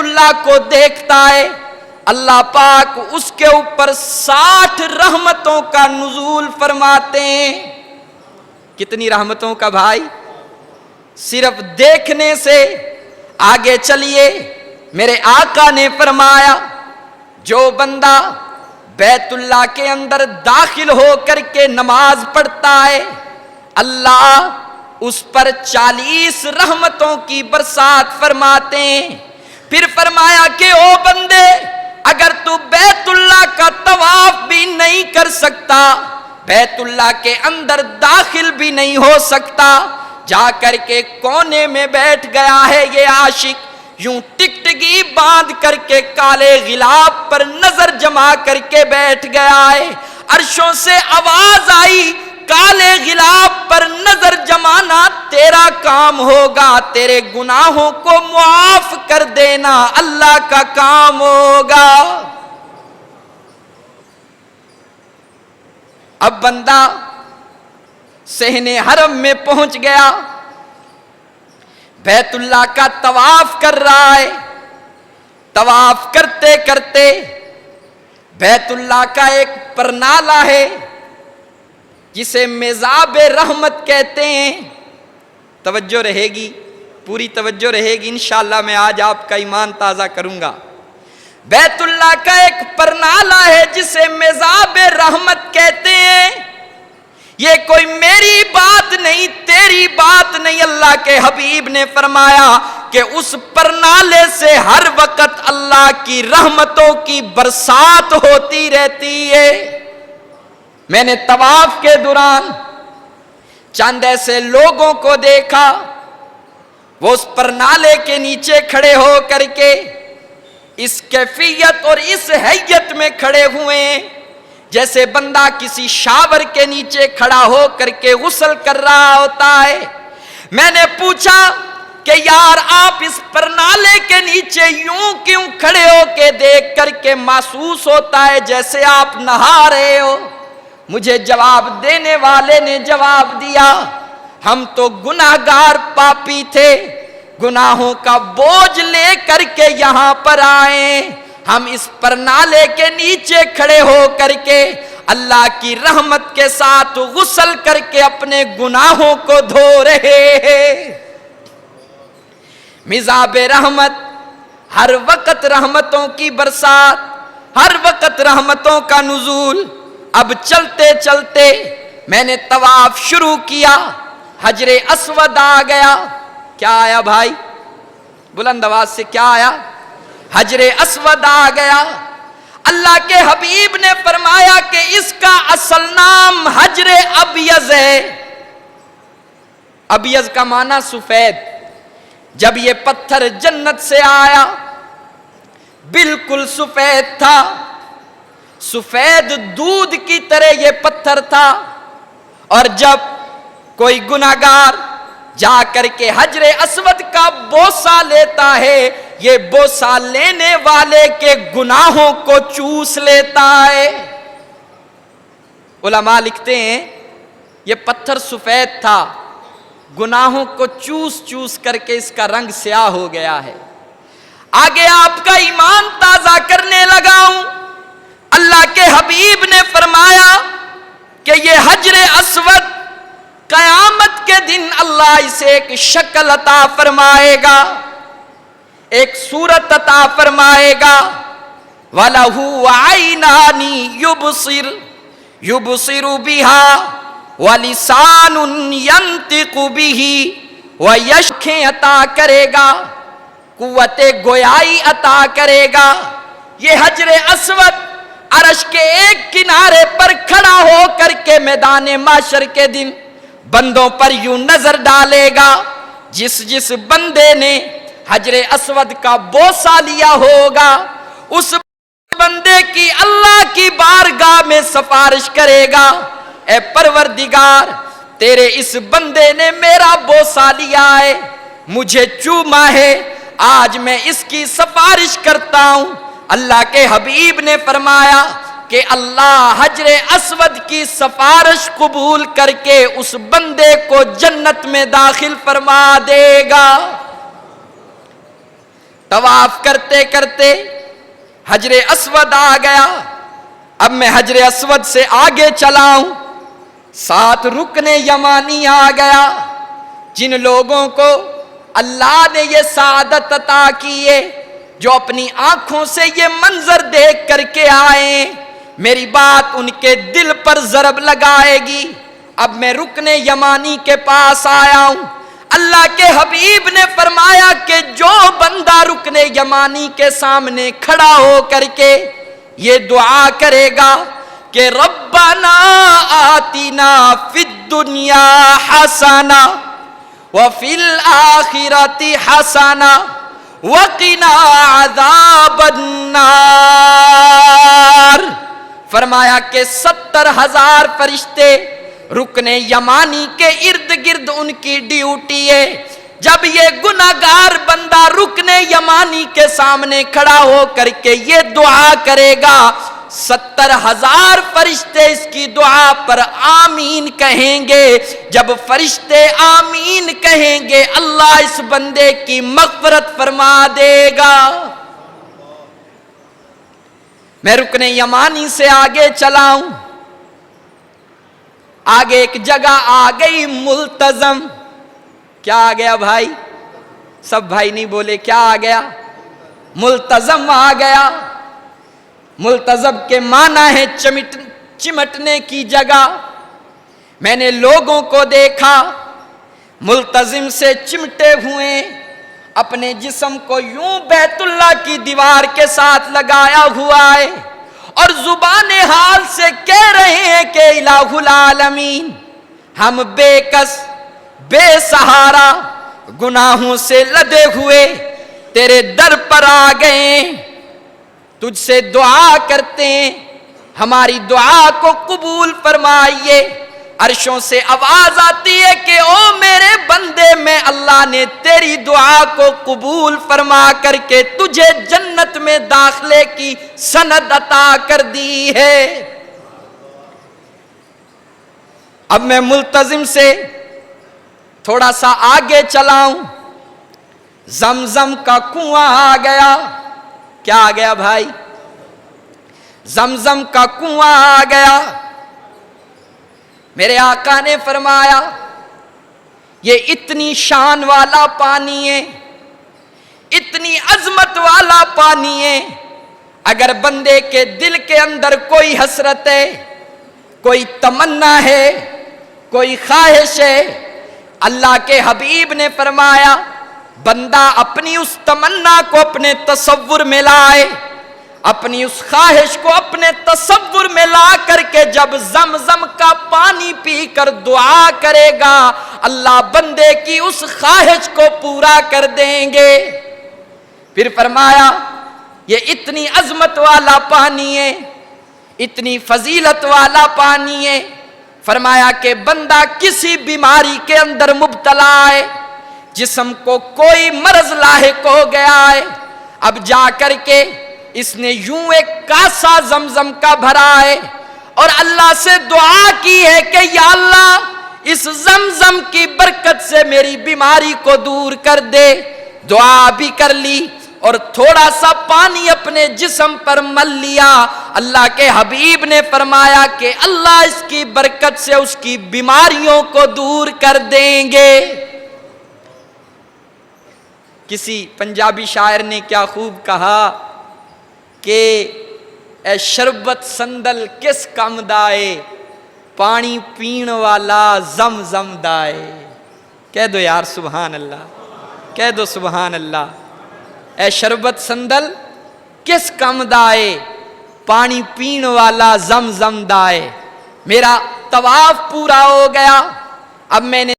اللہ کو دیکھتا ہے اللہ پاک اس کے اوپر 60 رحمتوں کا نزول فرماتے ہیں۔ کتنی رحمتوں کا بھائی؟ صرف دیکھنے سے۔ آگے چلیے، میرے آقا نے فرمایا جو بندہ بیت اللہ کے اندر داخل ہو کر کے نماز پڑھتا ہے اللہ اس پر 40 رحمتوں کی برسات فرماتے ہیں۔ پھر فرمایا کہ او بندے، اگر تو بیت اللہ کا طواف بھی نہیں کر سکتا، بیت اللہ کے اندر داخل بھی نہیں ہو سکتا، جا کر کے کونے میں بیٹھ گیا ہے یہ عاشق، یوں ٹکٹکی باندھ کر کے کالے غلاف پر نظر جما کر کے بیٹھ گیا ہے۔ عرشوں سے آواز آئی کالے غلاف پر نظر جمانا تیرا کام ہوگا، تیرے گناہوں کو معاف کر دینا اللہ کا کام ہوگا۔ اب بندہ صحن حرم میں پہنچ گیا، بیت اللہ کا طواف کر رہا ہے۔ طواف کرتے کرتے بیت اللہ کا ایک پرنالہ ہے جسے میزاب رحمت کہتے ہیں۔ توجہ رہے گی، پوری توجہ رہے گی، انشاءاللہ میں آج آپ کا ایمان تازہ کروں گا۔ بیت اللہ کا ایک پرنالہ ہے جسے میزاب رحمت کہتے ہیں۔ یہ کوئی میری بات نہیں، تیری بات نہیں، اللہ کے حبیب نے فرمایا کہ اس پرنالے سے ہر وقت اللہ کی رحمتوں کی برسات ہوتی رہتی ہے۔ میں نے طواف کے دوران چند ایسے لوگوں کو دیکھا، وہ اس پرنالے کے نیچے کھڑے ہو کر کے اس کیفیت اور اس حیت میں کھڑے ہوئے ہیں جیسے بندہ کسی شاور کے نیچے کھڑا ہو کر کے غسل کر رہا ہوتا ہے۔ میں نے پوچھا کہ یار آپ اس پرنالے کے نیچے یوں کیوں کھڑے ہو کے دیکھ کر کے محسوس ہوتا ہے جیسے آپ نہا رہے ہو؟ مجھے جواب دینے والے نے جواب دیا، ہم تو گناہگار پاپی تھے، گناہوں کا بوجھ لے کر کے یہاں پر آئے، ہم اس پرنالے کے نیچے کھڑے ہو کر کے اللہ کی رحمت کے ساتھ غسل کر کے اپنے گناہوں کو دھو رہے ہیں۔ میزاب رحمت، ہر وقت رحمتوں کی برسات، ہر وقت رحمتوں کا نزول۔ اب چلتے چلتے میں نے طواف شروع کیا، حجر اسود آ گیا۔ کیا آیا بھائی؟ بلند آواز سے کیا آیا؟ حجر اسود آ گیا۔ اللہ کے حبیب نے فرمایا کہ اس کا اصل نام حجر ابیض ہے۔ ابیض کا معنی سفید۔ جب یہ پتھر جنت سے آیا بالکل سفید تھا، سفید دودھ کی طرح یہ پتھر تھا، اور جب کوئی گناہگار جا کر کے حجر اسود کا بوسہ لیتا ہے، یہ بوسہ لینے والے کے گناہوں کو چوس لیتا ہے۔ علماء لکھتے ہیں یہ پتھر سفید تھا، گناہوں کو چوس چوس کر کے اس کا رنگ سیاہ ہو گیا ہے۔ آگے آپ کا ایمان تازہ کرنے لگا ہوں، اللہ کے حبیب نے فرمایا کہ یہ حجر اسود قیامت کے دن اللہ اسے ایک شکل عطا فرمائے گا، ایک صورت عطا فرمائے گا۔ وَلَهُ عَيْنَانِ يُبْصِرُ بِهَا وَلِسَانٌ يَنْطِقُ بِهِ، وَيَشْخیں عطا کرے گا، قوت گویائی عطا کرے گا۔ یہ حجر اسود عرش کے ایک کنارے پر کھڑا ہو کر کے میدان محشر کے دن بندوں پر یوں نظر ڈالے گا، جس جس بندے نے حجر اسود کا بوسہ لیا ہوگا اس بندے کی اللہ کی بارگاہ میں سفارش کرے گا، اے پروردگار تیرے اس بندے نے میرا بوسہ لیا ہے، مجھے چوما ہے، آج میں اس کی سفارش کرتا ہوں۔ اللہ کے حبیب نے فرمایا کہ اللہ حجر اسود کی سفارش قبول کر کے اس بندے کو جنت میں داخل فرما دے گا۔ طواف کرتے کرتے حجر اسود آ گیا. اب میں حجر اسود سے آگے چلا ہوں, ساتھ رکن یمانی آ گیا. جن لوگوں کو اللہ نے یہ سعادت عطا کی ہے, جو اپنی آنکھوں سے یہ منظر دیکھ کر کے آئے, میری بات ان کے دل پر ضرب لگائے گی. اب میں رکن یمانی کے پاس آیا ہوں. اللہ کے حبیب نے فرمایا کہ جو بندہ رکن یمانی کے سامنے کھڑا ہو کر کے یہ دعا کرے گا کہ ربنا آتنا فی الدنیا حسنہ وفی الآخرۃ حسنہ وقنا عذاب النار, فرمایا کہ 70,000 فرشتے رکن یمانی کے ارد گرد ان کی ڈیوٹی ہے. جب یہ گناہگار بندہ رکن یمانی کے سامنے کھڑا ہو کر کے یہ دعا کرے گا, 70,000 فرشتے اس کی دعا پر آمین کہیں گے. جب فرشتے آمین کہیں گے اللہ اس بندے کی مغفرت فرما دے گا. میں رکن یمانی سے آگے چلا ہوں. آگے ایک جگہ آ گئی ملتزم. کیا آ گیا بھائی؟ سب بھائی نہیں بولے. کیا آ گیا؟ ملتزم آ گیا. ملتزم کے معنی ہے چمٹنے کی جگہ. میں نے لوگوں کو دیکھا ملتزم سے چمٹے ہوئے, اپنے جسم کو یوں بیت اللہ کی دیوار کے ساتھ لگایا ہوا ہے اور زبان حال سے کہہ رہے ہیں کہ الہ العالمین, ہم بے کس بے سہارا گناہوں سے لدے ہوئے تیرے در پر آ گئے, تجھ سے دعا کرتے ہیں ہماری دعا کو قبول فرمائیے. عرشوں سے آواز آتی ہے کہ او میرے بندے, میں اللہ نے تیری دعا کو قبول فرما کر کے تجھے جنت میں داخلے کی سند عطا کر دی ہے. اب میں ملتزم سے تھوڑا سا آگے چلا ہوں. زمزم کا کنواں آ گیا. کیا آ گیا بھائی؟ زمزم کا کنواں آ گیا. میرے آقا نے فرمایا یہ اتنی شان والا پانی ہے, اتنی عظمت والا پانی ہے, اگر بندے کے دل کے اندر کوئی حسرت ہے, کوئی تمنا ہے, کوئی خواہش ہے, اللہ کے حبیب نے فرمایا بندہ اپنی اس تمنا کو اپنے تصور میں لائے, اپنی اس خواہش کو اپنے تصور میں لا کر کے جب زمزم کا پانی پی کر دعا کرے گا اللہ بندے کی اس خواہش کو پورا کر دیں گے. پھر فرمایا یہ اتنی عظمت والا پانی ہے, اتنی فضیلت والا پانی ہے. فرمایا کہ بندہ کسی بیماری کے اندر مبتلا ہے, جسم کو کوئی مرض لاحق ہو گیا ہے, اب جا کر کے اس نے یوں ایک کاسا زمزم کا بھرا ہے اور اللہ سے دعا کی ہے کہ یا اللہ اس زمزم کی برکت سے میری بیماری کو دور کر دے. دعا بھی کر لی اور تھوڑا سا پانی اپنے جسم پر مل لیا. اللہ کے حبیب نے فرمایا کہ اللہ اس کی برکت سے اس کی بیماریوں کو دور کر دیں گے. کسی پنجابی شاعر نے کیا خوب کہا کہ اے شربت سندل کس کم دائے, پانی پین والا زمزم دائے. کہہ دو یار سبحان اللہ, کہہ دو سبحان اللہ. اے شربت سندل کس کم دائے, پانی پین والا زمزم دائے. میرا طواف پورا ہو گیا. اب میں نے